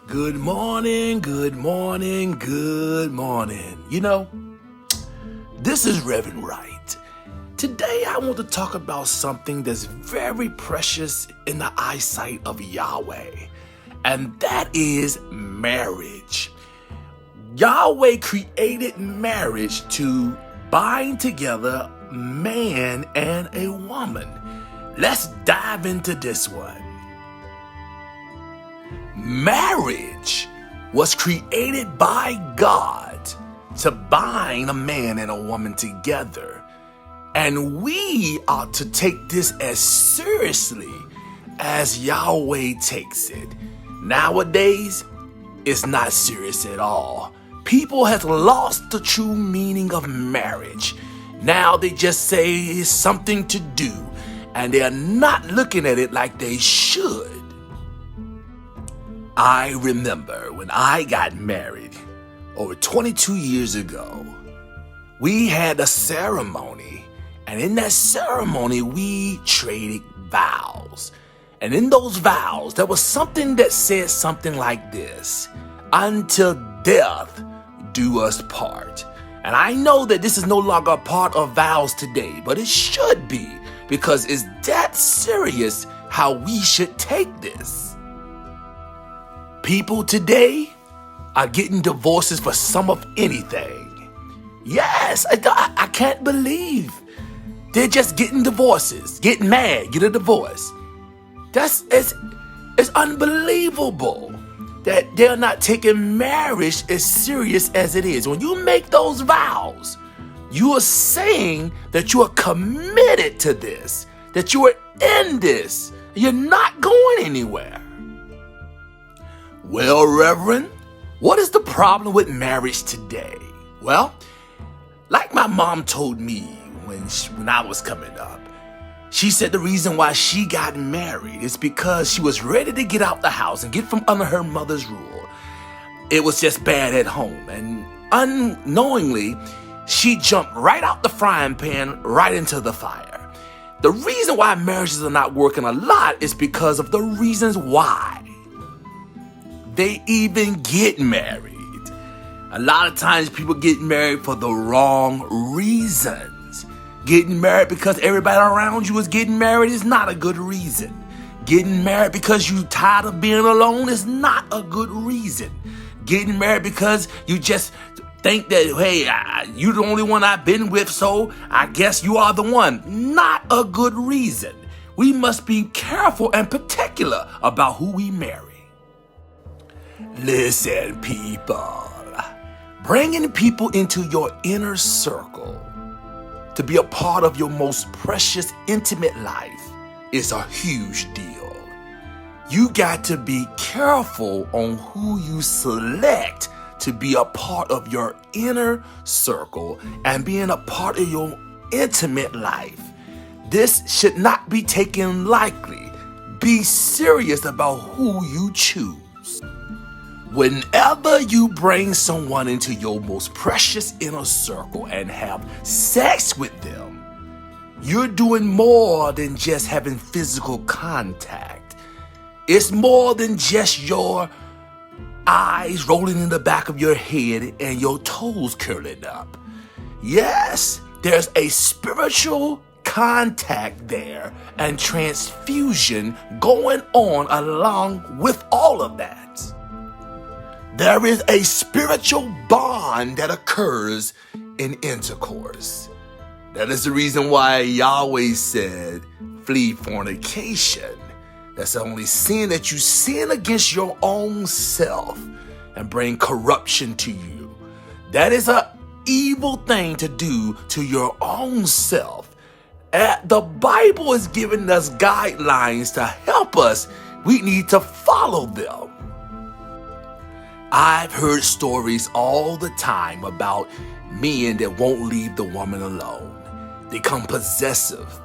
Good morning, good morning, good morning. This is Rev Right. Today I want to talk about something that's very precious in the eyesight of Yahweh, and that is marriage. Yahweh created marriage to bind together man and a woman. Let's dive into this one. Marriage was created by God to bind a man and a woman together. And we ought to take this as seriously as Yahweh takes it. Nowadays, it's not serious at all. People have lost the true meaning of marriage. Now they just say it's something to do, and they're not looking at it like they should. I remember when I got married over 22 years ago, we had a ceremony, and in that ceremony, we traded vows. And in those vows, there was something that said something like this: until death do us part. And I know that this is no longer a part of vows today, but it should be, because it's that serious how we should take this. People today are getting divorces for some of anything. Yes, I can't believe they're just getting divorces, getting mad, get a divorce. It's unbelievable that they're not taking marriage as serious as it is. When you make those vows, you are saying that you are committed to this, that you are in this, you're not going anywhere. Well, Reverend, what is the problem with marriage today? Well, like my mom told me when I was coming up, she said the reason why she got married is because she was ready to get out the house and get from under her mother's rule. It was just bad at home, and unknowingly, she jumped right out the frying pan right into the fire. The reason why marriages are not working a lot is because of the reasons why they even get married. A lot of times people get married for the wrong reasons. Getting married because everybody around you is getting married is not a good reason. Getting married because you're tired of being alone is not a good reason. Getting married because you just think that, hey, you're the only one I've been with, so I guess you are the one. Not a good reason. We must be careful and particular about who we marry. Listen, people, bringing people into your inner circle to be a part of your most precious, intimate life is a huge deal. You got to be careful on who you select to be a part of your inner circle and being a part of your intimate life. This should not be taken lightly. Be serious about who you choose. Whenever you bring someone into your most precious inner circle and have sex with them, you're doing more than just having physical contact. It's more than just your eyes rolling in the back of your head and your toes curling up. Yes, there's a spiritual contact there and transfusion going on along with all of that. There is a spiritual bond that occurs in intercourse. That is the reason why Yahweh said, flee fornication. That's the only sin that you sin against your own self and bring corruption to you. That is an evil thing to do to your own self. The Bible is giving us guidelines to help us. We need to follow them. I've heard stories all the time about men that won't leave the woman alone. They become possessive.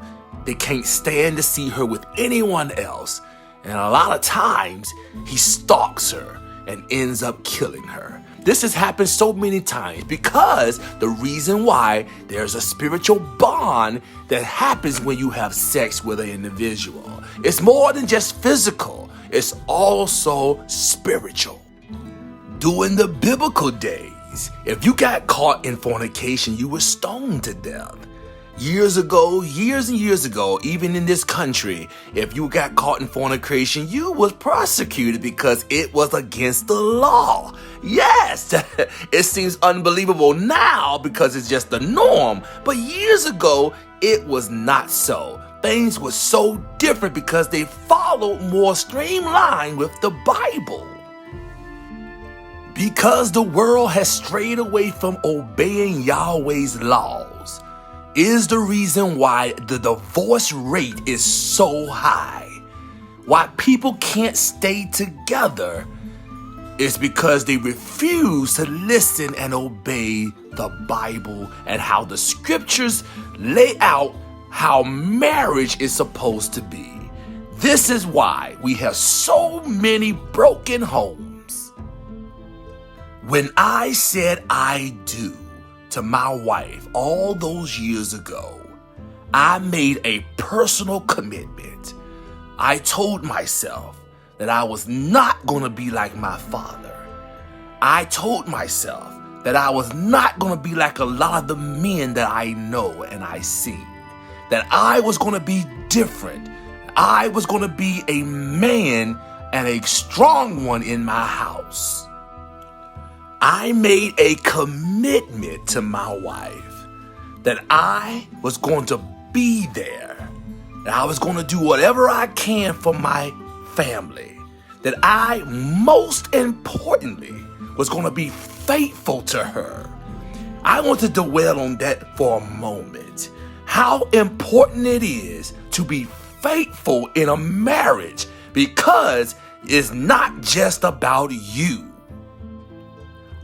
They can't stand to see her with anyone else. And a lot of times, he stalks her and ends up killing her. This has happened so many times because the reason why there's a spiritual bond that happens when you have sex with an individual. It's more than just physical. It's also spiritual. During the biblical days, if you got caught in fornication, you were stoned to death. Years and years ago, even in this country, if you got caught in fornication, you was prosecuted because it was against the law. Yes, it seems unbelievable now because it's just the norm, but years ago, it was not so. Things were so different because they followed more streamlined with the Bible. Because the world has strayed away from obeying Yahweh's laws, is the reason why the divorce rate is so high. Why people can't stay together is because they refuse to listen and obey the Bible and how the scriptures lay out how marriage is supposed to be. This is why we have so many broken homes. When I said I do to my wife all those years ago, I made a personal commitment. I told myself that I was not going to be like my father. I told myself that I was not going to be like a lot of the men that I know and I see. That I was going to be different. I was going to be a man and a strong one in my house. I made a commitment to my wife that I was going to be there, that I was going to do whatever I can for my family, that I, most importantly, was going to be faithful to her. I want to dwell on that for a moment. How important it is to be faithful in a marriage, because it's not just about you.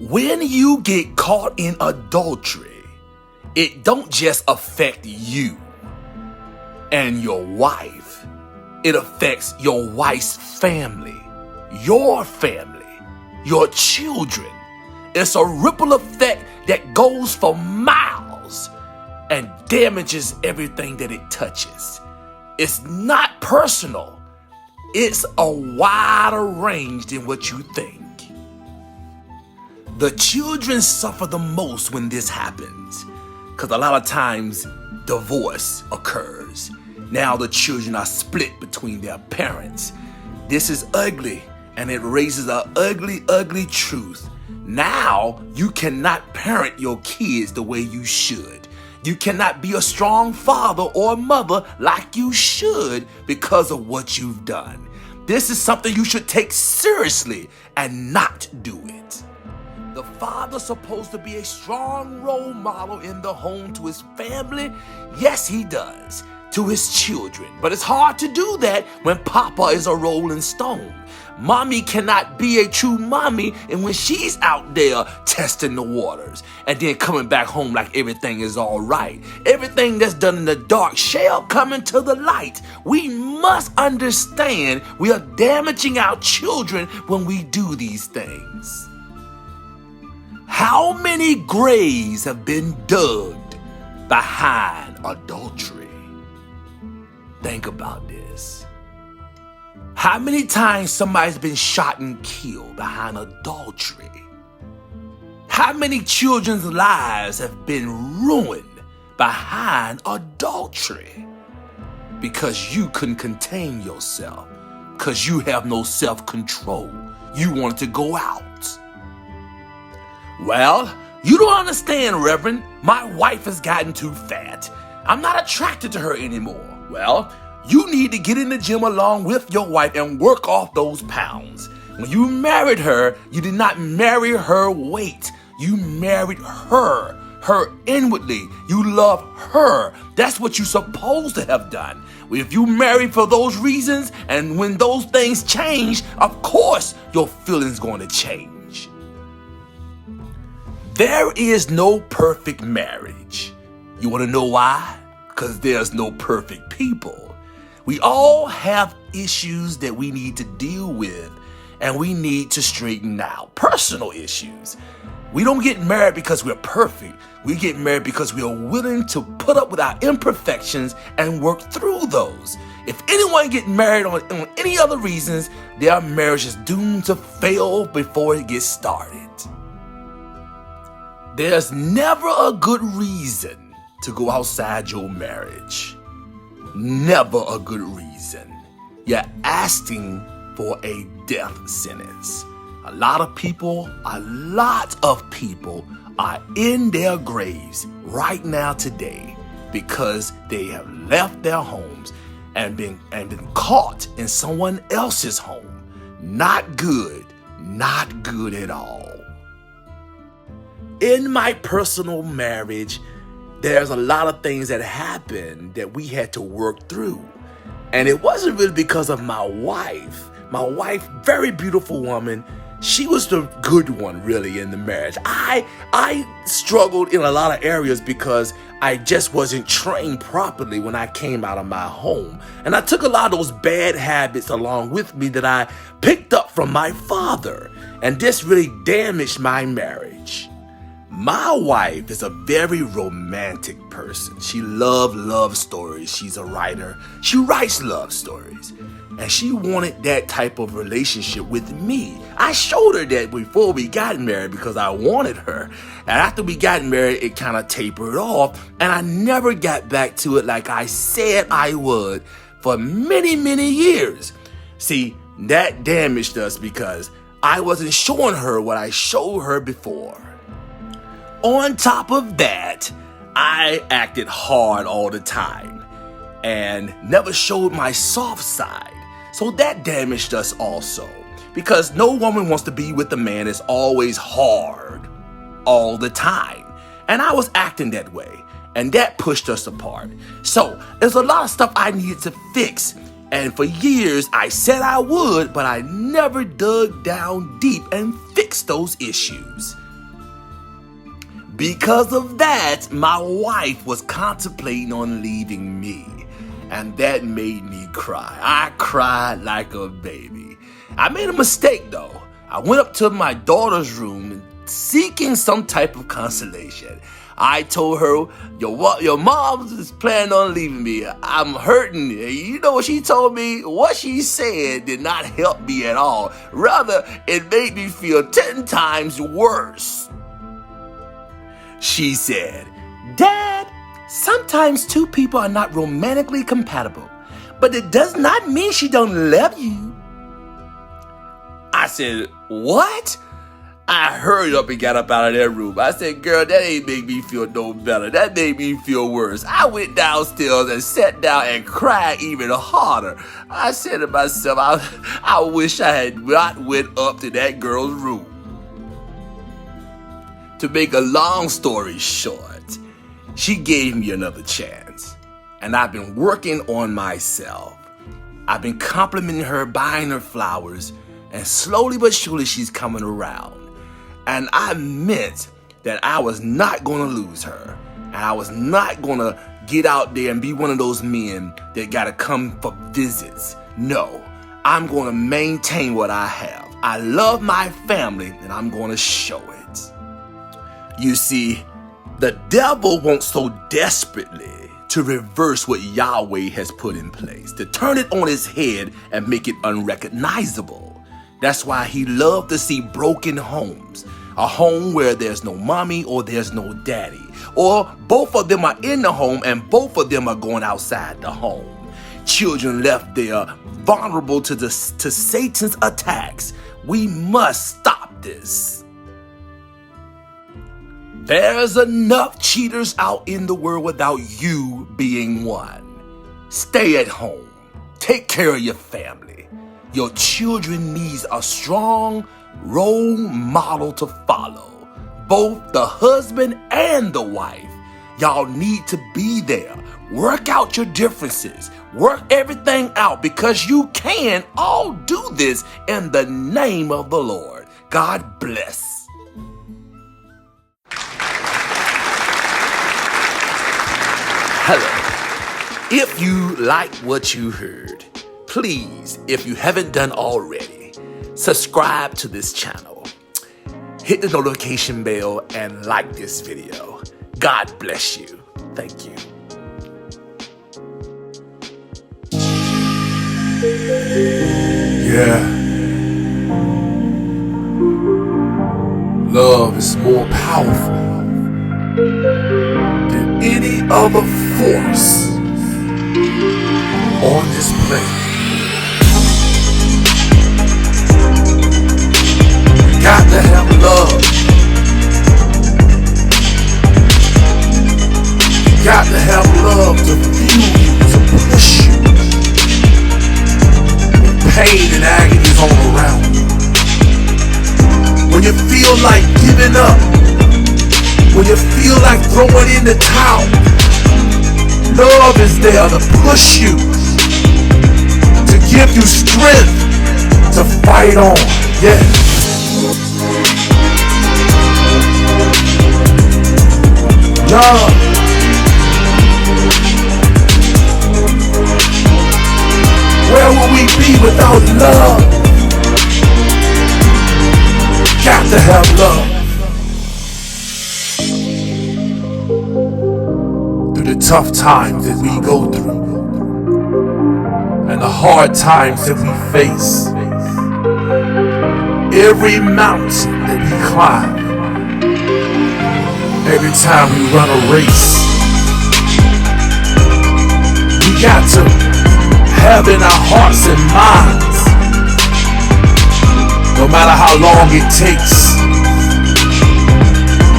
When you get caught in adultery, it don't just affect you and your wife. It affects your wife's family, your children. It's a ripple effect that goes for miles and damages everything that it touches. It's not personal. It's a wider range than what you think. The children suffer the most when this happens, because a lot of times divorce occurs. Now the children are split between their parents. This is ugly, and it raises an ugly, ugly truth. Now you cannot parent your kids the way you should. You cannot be a strong father or mother like you should because of what you've done. This is something you should take seriously and not do it. The father's supposed to be a strong role model in the home to his family. Yes, he does. To his children. But it's hard to do that when Papa is a rolling stone. Mommy cannot be a true mommy and when she's out there testing the waters and then coming back home like everything is all right. Everything that's done in the dark shall come into the light. We must understand we are damaging our children when we do these things. How many graves have been dug behind adultery? Think about this. How many times somebody's been shot and killed behind adultery? How many children's lives have been ruined behind adultery? Because you couldn't contain yourself. Because you have no self-control. You wanted to go out. Well, you don't understand, Reverend. My wife has gotten too fat. I'm not attracted to her anymore. Well, you need to get in the gym along with your wife and work off those pounds. When you married her, you did not marry her weight. You married her inwardly. You love her. That's what you're supposed to have done. If you married for those reasons and when those things change, of course your feelings going to change. There is no perfect marriage. You want to know why? Because there's no perfect people. We all have issues that we need to deal with and we need to straighten out. Personal issues. We don't get married because we're perfect. We get married because we are willing to put up with our imperfections and work through those. If anyone get married on any other reasons, their marriage is doomed to fail before it gets started. There's never a good reason to go outside your marriage. Never a good reason. You're asking for a death sentence. A lot of people are in their graves right now today because they have left their homes and been caught in someone else's home. Not good at all. In my personal marriage, there's a lot of things that happened that we had to work through. And it wasn't really because of my wife. My wife, very beautiful woman, she was the good one really in the marriage. I struggled in a lot of areas because I just wasn't trained properly when I came out of my home. And I took a lot of those bad habits along with me that I picked up from my father. And this really damaged my marriage. My wife is a very romantic person. She loves love stories. She's a writer. She writes love stories. And she wanted that type of relationship with me. I showed her that before we got married because I wanted her. And after we got married, it kind of tapered off. And I never got back to it like I said I would for many, many years. See, that damaged us because I wasn't showing her what I showed her before. On top of that, I acted hard all the time and never showed my soft side. So that damaged us also because no woman wants to be with a man that's always hard all the time. And I was acting that way and that pushed us apart. So there's a lot of stuff I needed to fix. And for years I said I would, but I never dug down deep and fixed those issues. Because of that, my wife was contemplating on leaving me. And that made me cry. I cried like a baby. I made a mistake though. I went up to my daughter's room seeking some type of consolation. I told her, your mom is planning on leaving me. I'm hurting. You know what she told me? What she said did not help me at all. Rather, it made me feel 10 times worse. She said, "Dad, sometimes two people are not romantically compatible, but it does not mean she don't love you." I said, "What?" I hurried up and got up out of that room. I said, "Girl, that ain't make me feel no better. That made me feel worse." I went downstairs and sat down and cried even harder. I said to myself, I wish I had not went up to that girl's room. To make a long story short, she gave me another chance. And I've been working on myself. I've been complimenting her, buying her flowers, and slowly but surely she's coming around. And I meant that I was not going to lose her. And I was not going to get out there and be one of those men that got to come for visits. No, I'm going to maintain what I have. I love my family and I'm going to show it. You see, the devil wants so desperately to reverse what Yahweh has put in place, to turn it on its head and make it unrecognizable. That's why he loved to see broken homes, a home where there's no mommy or there's no daddy, or both of them are in the home and both of them are going outside the home. Children left there vulnerable to Satan's attacks. We must stop this. There's enough cheaters out in the world without you being one. Stay at home. Take care of your family. Your children need a strong role model to follow. Both the husband and the wife. Y'all need to be there. Work out your differences. Work everything out because you can all do this in the name of the Lord. God bless. Hello. If you like what you heard, please, if you haven't done already, subscribe to this channel. Hit the notification bell and like this video. God bless you. Thank you. Yeah. Love is more powerful than any other force on this planet. You got to have love. You got to have love to fuel you, to push you. When pain and agony is all around you. When you feel like giving up, when you feel like throwing in the towel, love is there to push you, to give you strength to fight on. Yes. Love. Where will we be without love? Got to have love. Through the tough times that we go through and the hard times that we face, every mountain that we climb, every time we run a race, we got to have in our hearts and minds, no matter how long it takes,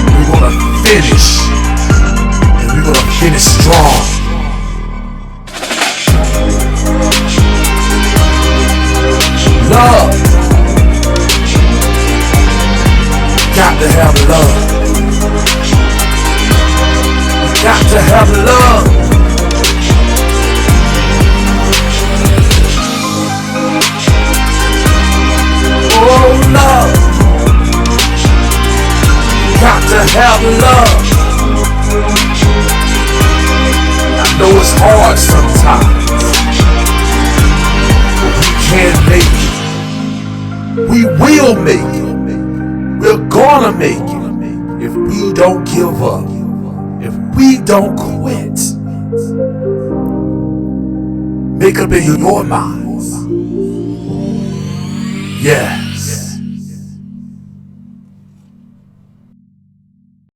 we're gonna finish, and we're gonna finish strong. Love. Got to have love. Got to have love. Oh, love. Got to have love. I know it's hard sometimes, but we can't make it. We will make it. We're gonna make it if we don't give up, if we don't quit. Make up in your minds. Yeah.